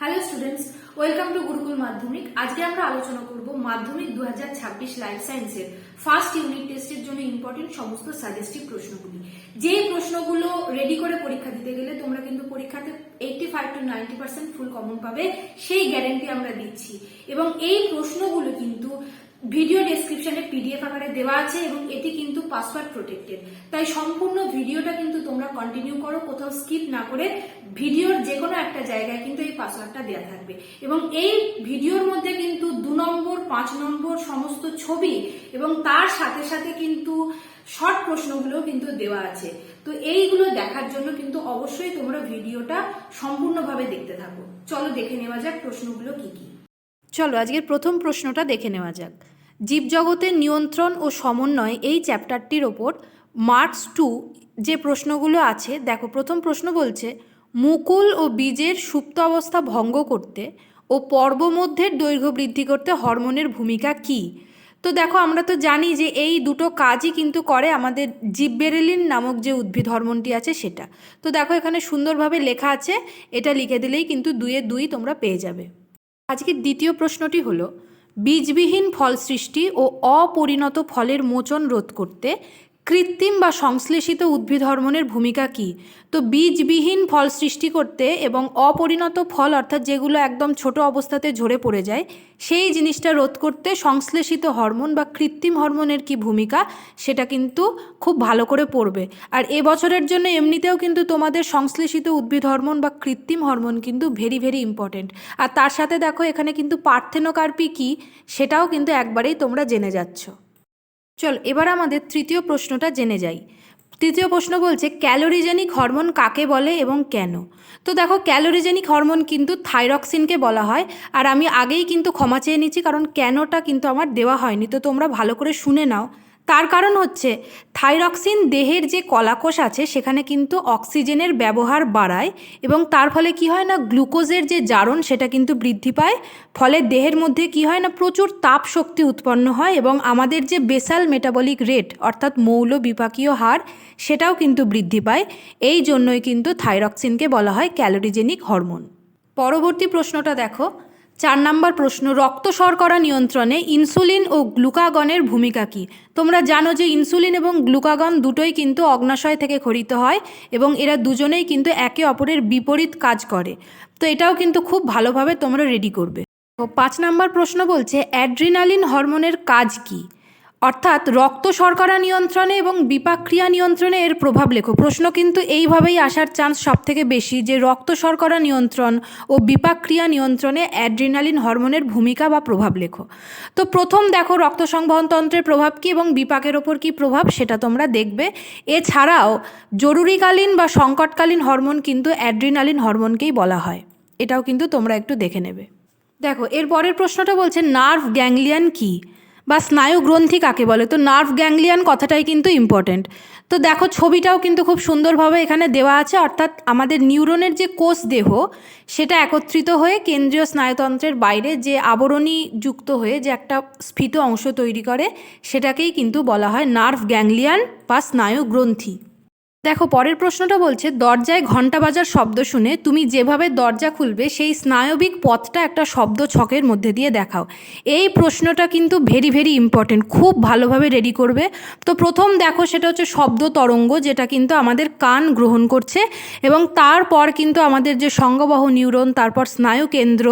Hello students, welcome to Gurukul মাধ্যমিক। আজকে আমরা আলোচনা করব মাধ্যমিক 2026 লাইফ সায়েন্সের ফার্স্ট ইউনিট টেস্টের জন্য ইম্পর্টেন্ট সমস্ত সাজেস্টিভ প্রশ্নগুলি। যে প্রশ্নগুলো রেডি করে পরীক্ষা দিতে গেলে তোমরা কিন্তু পরীক্ষাতে 85 to 90% ফুল কমন পাবে, সেই গ্যারান্টি আমরা দিচ্ছি। এবং এই প্রশ্নগুলো কিন্তু ভিডিও ডেসক্রিপশনে পিডিএফ আকারে দেওয়া আছে এবং এটি কিন্তু পাসওয়ার্ড প্রোটেক্টেড। তাই সম্পূর্ণ ভিডিওটা কিন্তু তোমরা কন্টিনিউ করো, কোথাও স্কিপ না করে। ভিডিওর যে কোনো একটা জায়গায় কিন্তু এই পাসওয়ার্ডটা দেওয়া থাকবে এবং এই ভিডিওর মধ্যে কিন্তু 2 নম্বর 5 নম্বর সমস্ত ছবি এবং তার সাথে সাথে কিন্তু শর্ট প্রশ্নগুলো কিন্তু দেওয়া আছে। তো এইগুলো দেখার জন্য কিন্তু অবশ্যই তোমরা ভিডিওটা সম্পূর্ণভাবে দেখতে থাকো। চলো দেখে নেওয়া যাক প্রশ্নগুলো কি কি। চলো আজকের প্রথম প্রশ্নটা দেখে নেওয়া যাক। জীবজগতের নিয়ন্ত্রণ ও সমন্বয় এই চ্যাপ্টারটির ওপর মার্কস 2 যে প্রশ্নগুলো আছে, দেখো প্রথম প্রশ্ন বলছে মুকুল ও বীজের সুপ্ত অবস্থা ভঙ্গ করতে ও পর্বমধ্যের দৈর্ঘ্য বৃদ্ধি করতে হরমোনের ভূমিকা কী? তো দেখো আমরা তো জানি যে এই দুটো কাজই কিন্তু করে আমাদের জিববেরেলিন নামক যে উদ্ভিদ হরমোনটি আছে সেটা। তো দেখো এখানে সুন্দরভাবে লেখা আছে, এটা লিখে দিলেই কিন্তু 2-এ 2 তোমরা পেয়ে যাবে। আজকের দ্বিতীয় প্রশ্নটি হলো বীজবিহীন ফল সৃষ্টি ও অপরিণত ফলের মোচন রোধ করতে কৃত্রিম বা সংশ্লেষিত উদ্ভিদ হরমোনের ভূমিকা কী? তো বীজবিহীন ফল সৃষ্টি করতে এবং অপরিণত ফল অর্থাৎ যেগুলো একদম ছোট অবস্থাতে ঝরে পড়ে যায় সেই জিনিসটা রোধ করতে সংশ্লেষিত হরমোন বা কৃত্রিম হরমোনের কি ভূমিকা সেটা কিন্তু খুব ভালো করে পড়বে। আর এবছরের জন্য এমনিতেও কিন্তু তোমাদের সংশ্লেষিত উদ্ভিদ হরমোন বা কৃত্রিম হরমোন কিন্তু ভেরি ভেরি ইম্পর্টেন্ট। আর তার সাথে দেখো এখানে কিন্তু পার্থেনোকার্পি কী সেটাও কিন্তু একবারেই তোমরা জেনে যাচ্ছ। চল এবার আমাদের তৃতীয় প্রশ্নটা জেনে যাই। তৃতীয় প্রশ্ন বলছে ক্যালোরিজেনিক হরমোন কাকে বলে এবং কেন? তো দেখো ক্যালোরিজেনিক হরমোন কিন্তু থাইরক্সিনকে বলা হয়। আর আমি আগেই কিন্তু ক্ষমা চেয়ে নিচ্ছি কারণ কেনটা কিন্তু আমার দেওয়া হয়নি, তো তোমরা ভালো করে শুনে নাও। তার কারণ হচ্ছে থাইরক্সিন দেহের যে কলাকোষ আছে সেখানে কিন্তু অক্সিজেনের ব্যবহার বাড়ায় এবং তার ফলে কি হয় না গ্লুকোজের যে জারণ সেটা কিন্তু বৃদ্ধি পায়। ফলে দেহের মধ্যে কি হয় না প্রচুর তাপ শক্তি উৎপন্ন হয় এবং আমাদের যে বেসাল মেটাবলিক রেট অর্থাৎ মৌল বিপাকীয় হার সেটাও কিন্তু বৃদ্ধি পায়। এই জন্যই কিন্তু থাইরক্সিনকে বলা হয় ক্যালোরিজেনিক হরমোন। পরবর্তী প্রশ্নটা দেখো, 4 নম্বর প্রশ্ন রক্ত শর্করা নিয়ন্ত্রণে ইনসুলিন ও গ্লুকাগনের ভূমিকা কী? তোমরা জানো যে ইনসুলিন এবং গ্লুকাগন দুটোই কিন্তু অগ্নাশয় থেকে ক্ষরিত হয় এবং এরা দুজনেই কিন্তু একে অপরের বিপরীত কাজ করে। তো এটাও কিন্তু খুব ভালোভাবে তোমরা রেডি করবে। 5 নম্বর প্রশ্ন বলছে অ্যাড্রিনালিন হরমোনের কাজ কী? অর্থাৎ রক্ত শর্করা নিয়ন্ত্রণে এবং বিপাকক্রিয়া নিয়ন্ত্রণে এর প্রভাব লেখো। প্রশ্ন কিন্তু এইভাবেই আসার চান্স সবথেকে বেশি যে রক্ত শর্করা নিয়ন্ত্রণ ও বিপাকক্রিয়া নিয়ন্ত্রণে অ্যাড্রিনালিন হরমোনের ভূমিকা বা প্রভাব লেখো। তো প্রথম দেখো রক্ত সংবহনতন্ত্রের প্রভাব কী এবং বিপাকের ওপর কী প্রভাব সেটা তোমরা দেখবে। এছাড়াও জরুরিকালীন বা সংকটকালীন হরমোন কিন্তু অ্যাড্রিনালিন হরমোনকেই বলা হয়, এটাও কিন্তু তোমরা একটু দেখে নেবে। দেখো এর পরের প্রশ্নটা বলছে নার্ভ গ্যাংলিয়ান কী বা স্নায়ু গ্রন্থি কাকে বলে? তো নার্ভ গ্যাংলিয়ান কথাটাই কিন্তু ইম্পর্টেন্ট। তো দেখো ছবিটাও কিন্তু খুব সুন্দরভাবে এখানে দেওয়া আছে, অর্থাৎ আমাদের নিউরনের যে কোষ দেহ সেটা একত্রিত হয়ে কেন্দ্রীয় স্নায়ুতন্ত্রের বাইরে যে আবরণী যুক্ত হয়ে যে একটা স্ফীত অংশ তৈরি করে সেটাকেই কিন্তু বলা হয় নার্ভ গ্যাংলিয়ান বা স্নায়ু গ্রন্থি। দেখো পরের প্রশ্নটা বলছে দরজায় ঘণ্টা বাজার শব্দ শুনে তুমি যেভাবে দরজা খুলবে সেই স্নায়বিক পথটা একটা শব্দ ছকের মধ্যে দিয়ে দেখাও। এই প্রশ্নটা কিন্তু ভেরি ভেরি ইম্পর্টেন্ট, খুব ভালোভাবে রেডি করবে। তো প্রথম দেখো সেটা হচ্ছে শব্দ তরঙ্গ, যেটা কিন্তু আমাদের কান গ্রহণ করছে এবং তারপর কিন্তু আমাদের যে সংঘবহ নিউরন, তারপর স্নায়ু কেন্দ্র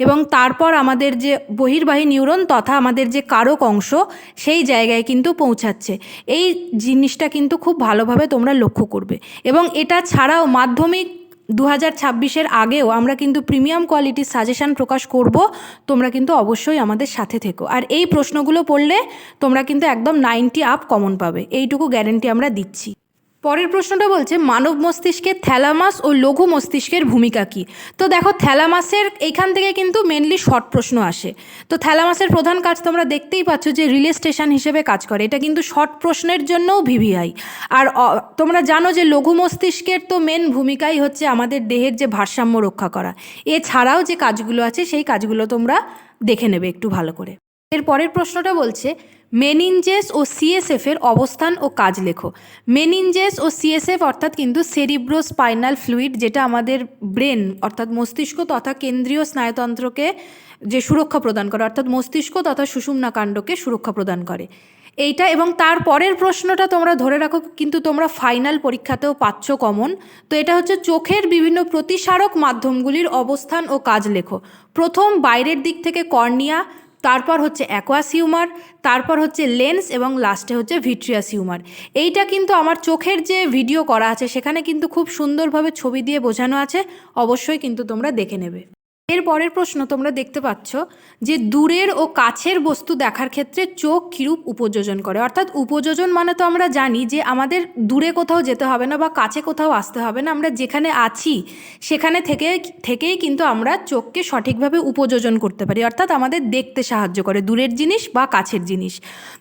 এবং তারপর আমাদের যে বহির্বাহী নিউরন তথা আমাদের যে কারক অংশ সেই জায়গায় কিন্তু পৌঁছাচ্ছে। এই জিনিসটা কিন্তু খুব ভালোভাবে তোমরা লক্ষ্য করবে। এবং এটা ছাড়াও মাধ্যমিক 2026-এর আগেও আমরা কিন্তু প্রিমিয়াম কোয়ালিটির সাজেশান প্রকাশ করব, তোমরা কিন্তু অবশ্যই আমাদের সাথে থেকো। আর এই প্রশ্নগুলো পড়লে তোমরা কিন্তু একদম 90 আপ কমন পাবে, এইটুকু গ্যারেন্টি আমরা দিচ্ছি। পরের প্রশ্নটা বলছে মানব মস্তিষ্কে থ্যালামাস ও লঘু মস্তিষ্কের ভূমিকা কী? তো দেখো থ্যালামাসের এইখান থেকে কিন্তু মেনলি শর্ট প্রশ্ন আসে। তো থ্যালামাসের প্রধান কাজ তোমরা দেখতেই পাচ্ছ যে রিলে স্টেশন হিসেবে কাজ করে, এটা কিন্তু শর্ট প্রশ্নের জন্যও ভিভিআই। আর তোমরা জানো যে লঘু মস্তিষ্কের তো মেন ভূমিকাই হচ্ছে আমাদের দেহের যে ভারসাম্য রক্ষা করা। এছাড়াও যে কাজগুলো আছে সেই কাজগুলো তোমরা দেখে নেবে একটু ভালো করে। এর পরের প্রশ্নটা বলছে মেনিনজেস ও সিএসএফ এর অবস্থান ও কাজ লেখো। মেনিনজেস ও সিএসএফ অর্থাৎ কিন্তু সেরিব্রোস্পাইনাল ফ্লুইড, যেটা আমাদের ব্রেন অর্থাৎ মস্তিষ্ক তথা কেন্দ্রীয় স্নায়ুতন্ত্রকে যে সুরক্ষা প্রদান করে, অর্থাৎ মস্তিষ্ক তথা সুষুম্না কাণ্ডকে সুরক্ষা প্রদান করে এইটা। এবং তার পরের প্রশ্নটা তোমরা ধরে রাখো, কিন্তু তোমরা ফাইনাল পরীক্ষাতেও পাচ্ছ কমন। তো এটা হচ্ছে চোখের বিভিন্ন প্রতিসারক মাধ্যমগুলির অবস্থান ও কাজ লেখো। প্রথম বাইরের দিক থেকে কর্নিয়া, তারপর হচ্ছে অ্যাকোয়াস হিউমার, তারপর হচ্ছে লেন্স এবং লাস্টে হচ্ছে ভিট্রিয়াস হিউমার। এইটা কিন্তু আমার চোখের যে ভিডিও করা আছে সেখানে কিন্তু খুব সুন্দরভাবে ছবি দিয়ে বোঝানো আছে, অবশ্যই কিন্তু তোমরা দেখে নেবে। এর পরের প্রশ্ন তোমরা দেখতে পাচ্ছ যে দূরের ও কাছের বস্তু দেখার ক্ষেত্রে চোখ কিরূপ উপযোজন করে। অর্থাৎ উপযোজন মানে তো আমরা জানি যে আমাদের দূরে কোথাও যেতে হবে না বা কাছে কোথাও আসতে হবে না, আমরা যেখানে আছি সেখানে থেকেই কিন্তু আমরা চোখকে সঠিকভাবে উপযোজন করতে পারি, অর্থাৎ আমাদের দেখতে সাহায্য করে দূরের জিনিস বা কাছের জিনিস।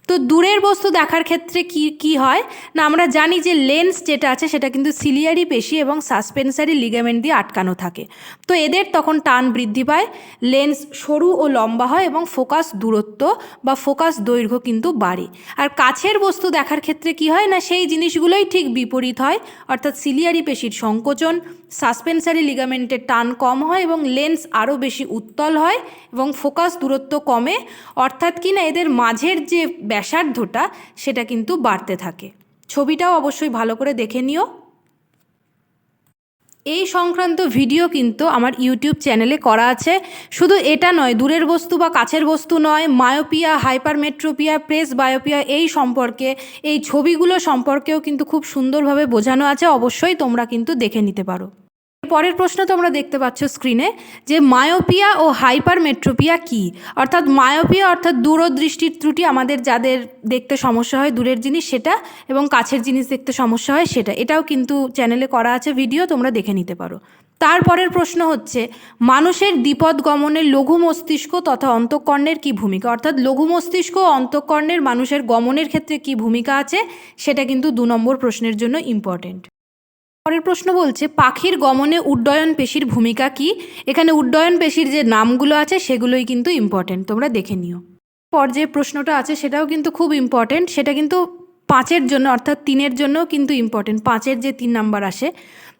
তো দূরের বস্তু দেখার ক্ষেত্রে কি হয় না, আমরা জানি যে লেন্স যেটা আছে সেটা কিন্তু সিলিয়ারি পেশি এবং সাসপেন্সারি লিগামেন্ট দিয়ে আটকানো থাকে। তো এদের তখন টান বৃদ্ধি পায়, লেন্স সরু ও লম্বা হয় এবং ফোকাস দূরত্ব বা ফোকাস দৈর্ঘ্য কিন্তু বাড়ে। আর কাছের বস্তু দেখার ক্ষেত্রে কি হয় না, সেই জিনিসগুলোই ঠিক বিপরীত হয়, অর্থাৎ সিলিয়ারি পেশির সংকোচন, সাসপেন্সারি লিগামেন্টের টান কম হয় এবং লেন্স আরও বেশি উত্তল হয় এবং ফোকাস দূরত্ব কমে, অর্থাৎ কি না এদের মাঝের যে ব্যাসার্ধটা সেটা কিন্তু বাড়তে থাকে। ছবিটাও অবশ্যই ভালো করে দেখে নিও। এই সংক্রান্ত ভিডিও কিন্তু আমার ইউটিউব চ্যানেলে করা আছে। শুধু এটা নয়, দূরের বস্তু বা কাছের বস্তু নয়, মায়োপিয়া, হাইপারমেট্রোপিয়া, প্রেস বায়োপিয়া এই সম্পর্কে, এই ছবিগুলো সম্পর্কেও কিন্তু খুব সুন্দরভাবে বোঝানো আছে, অবশ্যই তোমরা কিন্তু দেখে নিতে পারো। পরের প্রশ্ন তোমরা দেখতে পাচ্ছ স্ক্রিনে যে মায়োপিয়া ও হাইপারমেট্রোপিয়া কি। অর্থাৎ মায়োপিয়া অর্থাৎ দূরদৃষ্টির ত্রুটি, আমাদের যাদের দেখতে সমস্যা হয় দূরের জিনিস সেটা, এবং কাছের জিনিস দেখতে সমস্যা হয় সেটা। এটাও কিন্তু চ্যানেলে করা আছে ভিডিও, তোমরা দেখে নিতে পারো। তারপরের প্রশ্ন হচ্ছে মানুষের দ্বিপদ গমনে লঘু মস্তিষ্ক তথা অন্তঃকর্ণের কি ভূমিকা। অর্থাৎ লঘু মস্তিষ্ক ও অন্তঃকর্ণের মানুষের গমনের ক্ষেত্রে কি ভূমিকা আছে, সেটা কিন্তু 2 নম্বর প্রশ্নের জন্য ইম্পর্টেন্ট। পরের প্রশ্ন বলছে পাখির গমনে উড্ডয়ন পেশির ভূমিকা কি। এখানে উড্ডয়ন পেশির যে নামগুলো আছে সেগুলোই কিন্তু ইম্পর্টেন্ট, তোমরা দেখে নিও। পর যে প্রশ্নটা আছে সেটাও কিন্তু খুব ইম্পর্টেন্ট, সেটা কিন্তু 5-এর জন্য অর্থাৎ 3-এর জন্যও কিন্তু ইম্পর্টেন্ট, 5-এর যে 3 নাম্বার আসে।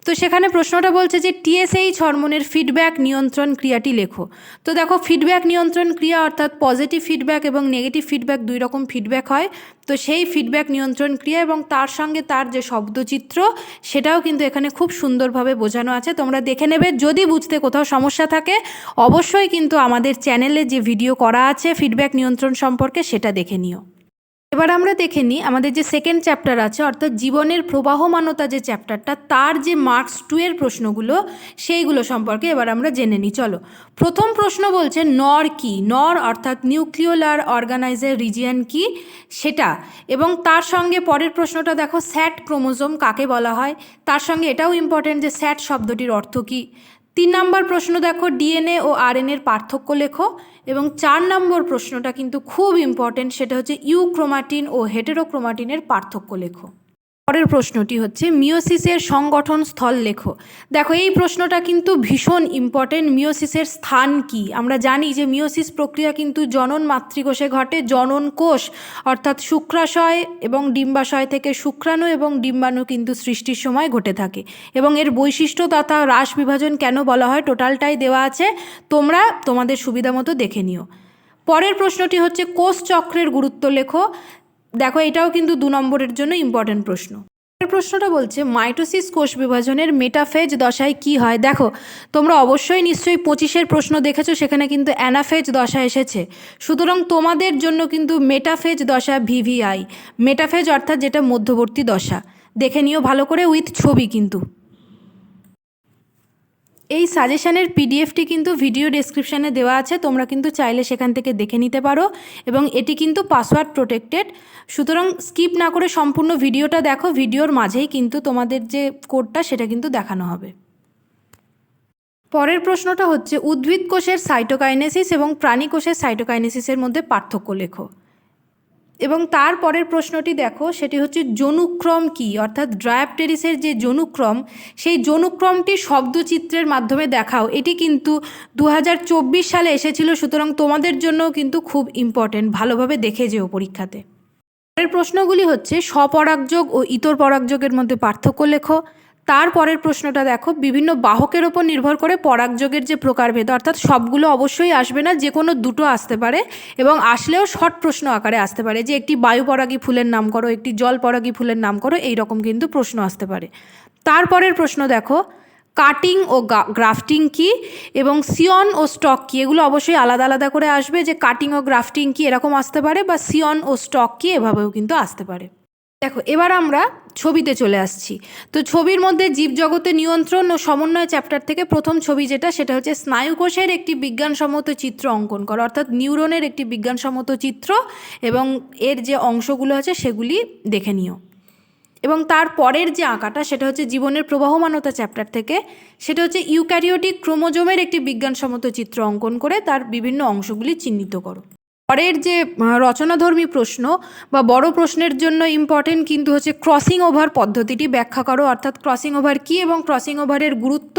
তো সেখানে প্রশ্নটা বলছে যে টিএসএইচ হরমোনের ফিডব্যাক নিয়ন্ত্রণ ক্রিয়াটি লেখো। তো দেখো, ফিডব্যাক নিয়ন্ত্রণ ক্রিয়া অর্থাৎ পজিটিভ ফিডব্যাক এবং নেগেটিভ ফিডব্যাক 2 রকম ফিডব্যাক হয়। তো সেই ফিডব্যাক নিয়ন্ত্রণ ক্রিয়া এবং তার সঙ্গে তার যে শব্দচিত্র সেটাও কিন্তু এখানে খুব সুন্দরভাবে বোঝানো আছে, তোমরা দেখে নেবে। যদি বুঝতে কোথাও সমস্যা থাকে অবশ্যই কিন্তু আমাদের চ্যানেলে যে ভিডিও করা আছে ফিডব্যাক নিয়ন্ত্রণ সম্পর্কে সেটা দেখে নিও। এবার আমরা দেখে নিই আমাদের যে সেকেন্ড চ্যাপ্টার আছে অর্থাৎ জীবনের প্রবাহমানতা যে চ্যাপ্টারটা, তার যে মার্কস 2 এর প্রশ্নগুলো সেইগুলো সম্পর্কে এবার আমরা জেনে নিই। চলো, প্রথম প্রশ্ন বলছে নর কি। নর অর্থাৎ নিউক্লিওলার অর্গানাইজার রিজিয়ন কি সেটা, এবং তার সঙ্গে পরের প্রশ্নটা দেখো স্যাট ক্রোমোজোম কাকে বলা হয়, তার সঙ্গে এটাও ইম্পর্টেন্ট যে স্যাট শব্দটির অর্থ কী। 3 নম্বর প্রশ্ন দেখো ডিএনএ ও আরএনএর পার্থক্য লেখো, এবং 4 নম্বর প্রশ্নটা কিন্তু খুব ইম্পর্টেন্ট, সেটা হচ্ছে ইউক্রোমাটিন ও হেটেরোক্রোমাটিনের পার্থক্য লেখো। পরের প্রশ্নটি হচ্ছে মিওসিসের সংগঠন স্থল লেখো। দেখো, এই প্রশ্নটা কিন্তু ভীষণ ইম্পর্টেন্ট। মিওসিসের স্থান কি। আমরা জানি যে মিওসিস প্রক্রিয়া কিন্তু জনন মাতৃকোষে ঘটে। জনন কোষ অর্থাৎ শুক্রাশয় এবং ডিম্বাশয় থেকে শুক্রাণু এবং ডিম্বাণু কিন্তু সৃষ্টির সময় ঘটে থাকে, এবং এর বৈশিষ্ট্য তথা হ্রাস বিভাজন কেন বলা হয় টোটালটাই দেওয়া আছে, তোমরা তোমাদের সুবিধা মতো দেখে নিও। পরের প্রশ্নটি হচ্ছে কোষ চক্রের গুরুত্ব লেখো। দেখো, এটাও কিন্তু 2 নম্বরের জন্য ইম্পর্টেন্ট প্রশ্ন। পরের প্রশ্নটা বলছে মাইটোসিস কোষ বিভাজনের মেটাফেজ দশায় কি হয়। দেখো, তোমরা অবশ্যই নিশ্চয়ই 25-এর প্রশ্ন দেখেছো, সেখানে কিন্তু অ্যানাফেজ দশা এসেছে। সুতরাং তোমাদের জন্য কিন্তু মেটাফেজ দশা ভিভিআই, মেটাফেজ অর্থাৎ যেটা মধ্যবর্তী দশা, দেখে নিও ভালো করে উইথ ছবি কিন্তু। এই সাজেশনের পিডিএফটি কিন্তু ভিডিও ডেসক্রিপশানে দেওয়া আছে, তোমরা কিন্তু চাইলে সেখান থেকে দেখে নিতে পারো, এবং এটি কিন্তু পাসওয়ার্ড প্রোটেক্টেড। সুতরাং স্কিপ না করে সম্পূর্ণ ভিডিওটা দেখো, ভিডিওর মাঝেই কিন্তু তোমাদের যে কোডটা সেটা কিন্তু দেখানো হবে। পরের প্রশ্নটা হচ্ছে উদ্ভিদ কোষের সাইটোকাইনেসিস এবং প্রাণী কোষের সাইটোকাইনেসিসের মধ্যে পার্থক্য লেখো। এবং তারপরের প্রশ্নটি দেখো, সেটি হচ্ছে যনুক্রম কি, অর্থাৎ ডায়াপটেরিসের যে যনুক্রম সেই যনুক্রমটি শব্দচিত্রের মাধ্যমে দেখাও। এটি কিন্তু 2024 সালে এসেছিল, সুতরাং তোমাদের জন্য কিন্তু খুব ইম্পর্টেন্ট, ভালোভাবে দেখে যেও পরীক্ষাতে। পরের প্রশ্নগুলি হচ্ছে স্বপরাগযোগ ও ইতর পরাগযোগের মধ্যে পার্থক্য লেখো। তারপরের প্রশ্নটা দেখো, বিভিন্ন বাহকের ওপর নির্ভর করে পরাগযোগের যে প্রকারভেদ, অর্থাৎ সবগুলো অবশ্যই আসবে না, যে কোনো দুটো আসতে পারে এবং আসলেও শর্ট প্রশ্ন আকারে আসতে পারে, যে একটি বায়ু পরাগী ফুলের নাম করো, একটি জল পরাগী ফুলের নাম করো, এই রকম কিন্তু প্রশ্ন আসতে পারে। তারপরের প্রশ্ন দেখো, কাটিং ও গ্রাফটিং কি এবং সিয়ন ও স্টক কি, এগুলো অবশ্যই আলাদা আলাদা করে আসবে, যে কাটিং ও গ্রাফটিং কি এরকম আসতে পারে, বা সিয়ন ও স্টক কি এভাবেও কিন্তু আসতে পারে। দেখো, এবার আমরা ছবিতে চলে আসছি। তো ছবির মধ্যে জীবজগতে নিয়ন্ত্রণ ও সমন্বয় চ্যাপ্টার থেকে প্রথম ছবি যেটা, সেটা হচ্ছে স্নায়ুকোষের একটি বিজ্ঞানসম্মত চিত্র অঙ্কন করো, অর্থাৎ নিউরনের একটি বিজ্ঞানসম্মত চিত্র এবং এর যে অংশগুলো আছে সেগুলি দেখে নিও। এবং তার পরের যে আঁকাটা সেটা হচ্ছে জীবনের প্রবাহমানতা চ্যাপ্টার থেকে, সেটা হচ্ছে ইউক্যারিওটিক ক্রোমোজোমের একটি বিজ্ঞানসম্মত চিত্র অঙ্কন করে তার বিভিন্ন অংশগুলি চিহ্নিত করো। পরের যে রচনাধর্মী প্রশ্ন বা বড় প্রশ্নের জন্য ইম্পর্টেন্ট কিন্তু হচ্ছে ক্রসিং ওভার পদ্ধতিটি ব্যাখ্যা করো, অর্থাৎ ক্রসিং ওভার কী এবং ক্রসিং ওভারের গুরুত্ব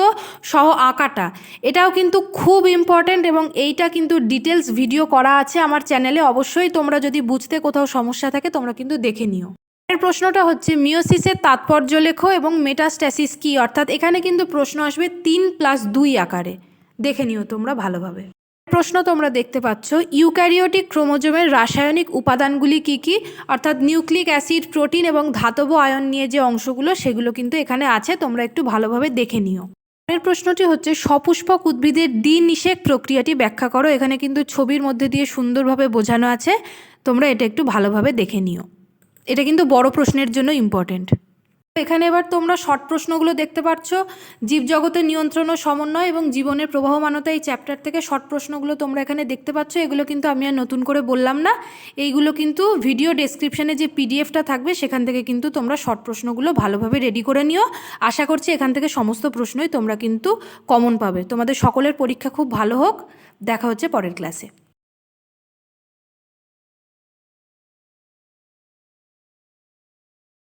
সহ আঁকাটা, এটাও কিন্তু খুব ইম্পর্টেন্ট এবং এইটা কিন্তু ডিটেলস ভিডিও করা আছে আমার চ্যানেলে, অবশ্যই তোমরা যদি বুঝতে কোথাও সমস্যা থাকে তোমরা কিন্তু দেখে নিও। এর প্রশ্নটা হচ্ছে মিওসিসের তাৎপর্য লেখো এবং মেটাস্ট্যাসিস কি, অর্থাৎ এখানে কিন্তু প্রশ্ন আসবে 3+2 আকারে, দেখে নিও তোমরা ভালোভাবে। প্রশ্ন তোমরা দেখতে পাচ্ছ, ইউক্যারিওটিক ক্রোমোজোমের রাসায়নিক উপাদানগুলি কি কি, অর্থাৎ নিউক্লিক অ্যাসিড, প্রোটিন এবং ধাতব আয়ন নিয়ে যে অংশগুলো সেগুলো কিন্তু এখানে আছে, তোমরা একটু ভালোভাবে দেখে নিও। পরের প্রশ্নটি হচ্ছে সপুষ্পক উদ্ভিদের দ্বিনিষেক প্রক্রিয়াটি ব্যাখ্যা করো। এখানে কিন্তু ছবির মধ্যে দিয়ে সুন্দরভাবে বোঝানো আছে, তোমরা এটা একটু ভালোভাবে দেখে নিও। এটা কিন্তু বড় প্রশ্নের জন্য ইম্পর্টেন্ট। এখানে এবার তোমরা শর্ট প্রশ্নগুলো দেখতে পাচ্ছ, জীবজগতের নিয়ন্ত্রণ ও সমন্বয় এবং জীবনের প্রবাহমানতা এই চ্যাপ্টার থেকে শর্ট প্রশ্নগুলো তোমরা এখানে দেখতে পাচ্ছ। এগুলো কিন্তু আমি আর নতুন করে বললাম না, এইগুলো কিন্তু ভিডিও ডেসক্রিপশানে যে পিডিএফটা থাকবে সেখান থেকে কিন্তু তোমরা শর্ট প্রশ্নগুলো ভালোভাবে রেডি করে নিও। আশা করছি এখান থেকে সমস্ত প্রশ্নই তোমরা কিন্তু কমন পাবে। তোমাদের সকলের পরীক্ষা খুব ভালো হোক, দেখা হচ্ছে পরের ক্লাসে।